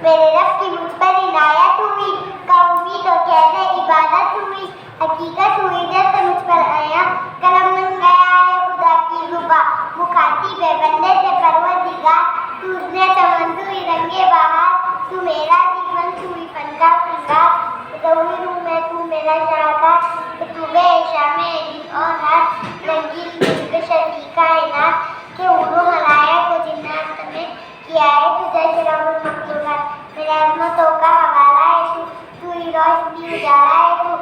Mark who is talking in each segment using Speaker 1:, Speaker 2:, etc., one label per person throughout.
Speaker 1: میرے رب کی مجھ پر عنایت ہوئی، امید و کیسے عبادت ہوئی، حقیقت ہوئی جیسے مجھ پر آیا، قلم بن گیا ہے خدا کی زباں، مخاطب ہے بندے سے پروردگار، تو نے چمن ہوئی رنگے بہار، تو میرا جیون ہوئی فن کا سنگار، ضرور ہوں میں تو میرا شاہکار، کہ تو بے شام دن اور رات، رنگین ملک شرقی کائنات، کہ علوم ملائک و جنات میں کیا ہے تجھے شرف المخلوقات، میرے عظمتوں کا حوالہ ہے تو ہی روشنی اجالا ہے تو،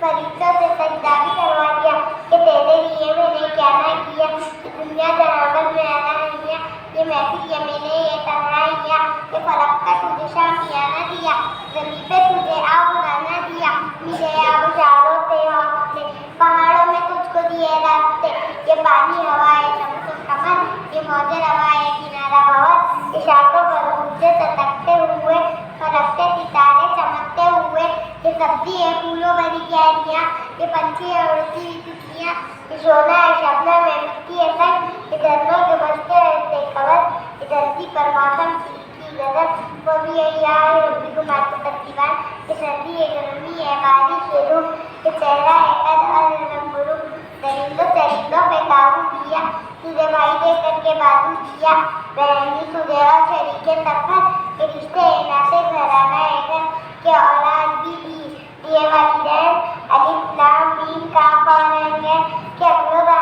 Speaker 1: فرشتوں سے سجدہ بھی کروا دیا کہ تیرے لیے میں نے کیا نہ کیا، دنیا جہاں میں آنا نہیں ہے، یہ محفل یہ میں نے یہ تنہائیاں، کہ فلک کا تجھے شامیہ نہ دیا، زمین پہ تجھے آب نہ دیا، مجھے آب چاروں سے واسطے، پہاڑوں میں تجھ کو دیے راستے، یہ پانی ہوائے شمس و قمر، یہ موج روائے کنارہ بھور، اشاروں پر مجھے ستکتے ہوئے، فرشتے ستارے چمکتے ہوئے، یہ سبزی ہے پھولوں بھری کیریاں، یہ پنچھی ہے اڑتی ہوئی تتلیاں، یہ سونا ہے شبنم میں مٹی ہے سنگ، یہ جھرنوں کے بجتے رہتے خبر، یہ دھرتی پر موسم کی غضب، وہ بھی احیاء ہے ربکم تکذیبان، یہ سردی ہے گرمی ہے بارش ہے دھوپ، یہ چہرہ ہے قد اور رنگ روپ، درندوں پہ قابو دیا، تجھے بھائی دے کر کے بازو دیا، بہنی تجھے اور شریک سفر، یہ رشتے ہیں ناطے گھرانہ ہے گھر، کہ اولاد بھی دیے والدین، الف لام میم کاف اور عین، کہ عقل و